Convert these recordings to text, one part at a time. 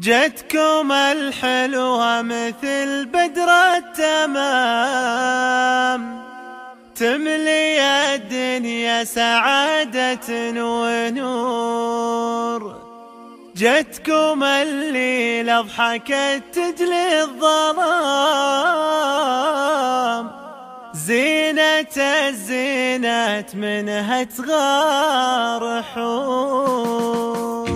جتكم الحلوة مثل بدر التمام، تملي الدنيا سعادة ونور. جتكم الليلة ضحكت تجلي الظلام، زينة الزينات منها تغار حور.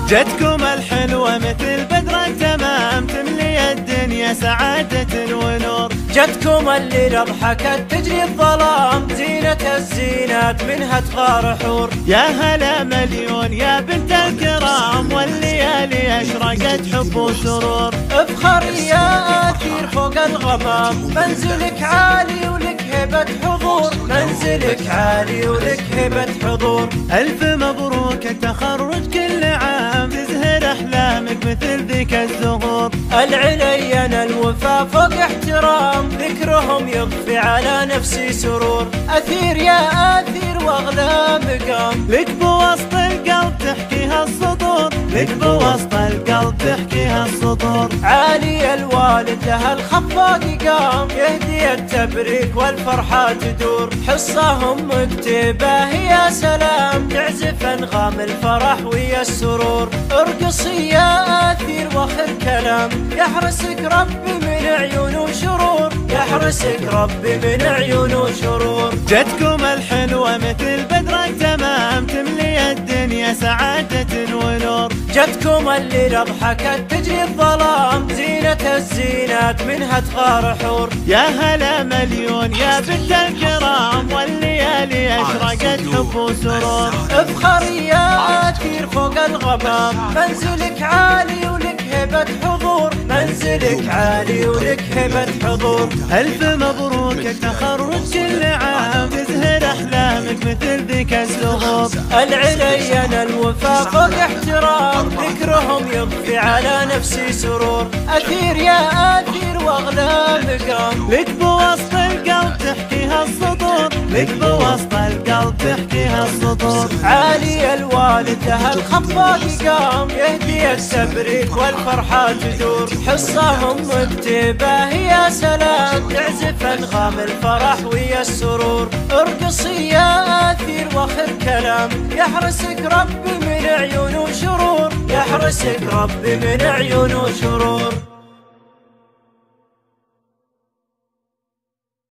جتكم الحلوة مثل بدر التمام، تملي الدنيا سعادة ونور. جتكم الليلة ضحكت تجري الظلام، زينة الزينات منها تغار حور. يا هلا مليون يا بنت الكرام، والليالي أشرقت حب وسرور. افخري يا آثير فوق الغمام، منزلك عالي ولك هبة حضور. منزلك عالي ولك هبة حضور. ألف مبروك التخرج كل عام، تزهر أحلامك مثل ذيك الزهور. العليان الوفا فوق احترام، ذكرهم يضفي على نفسي سرور. أثير يا آثير واغلى مقام، لك بوسط القلب تحكيها السطور. لك بوسط القلب تحكيها السطور. عالي الوالد لها الخفاق قام، يهدي التبريك والفرحة تدور. حصهم مكتبة يا سلام، تعزف انغام الفرح ويا السرور. ارقصي يا آثير واخر كلام، يحرسك ربي من عيون وشرور. يحرسك ربي من عيون وشرور. جتكم الحلوة مثل بدر التمام، تملي الدنيا سعادة ونور. جتكم الليلة ضحكت تجري الظلام، زينة الزينات منها تغار حور. يا هلا مليون يا بنت الكرام، والليالي أشرقت حب وسرور. افخري يا آثير فوق الغمام، منزلك عالي ولك هبة حضور. منزلك عالي ولك هبة حضور. ألف مبروك التخرج كل عام، تزهر أحلامك مثل ذيك الزهور. العليان الوفا فوق احترام، ذكرهم يضفي على نفسي سرور. أثير يا آثير واغلى مقام، لك بوسط القلب تحكيها السطور. لك بوسط القلب تحكيها السطور. عالي الوالد لها الخفاق قام، يهدي التبريك والفرحة تدور. حصهم مكتبة يا سلام، تعزف انغام الفرح ويا السرور. ارقصي يا آثير واخر كلام، يحرسك ربي من عيون وشرور. يحرسك ربي من عيون وشرور.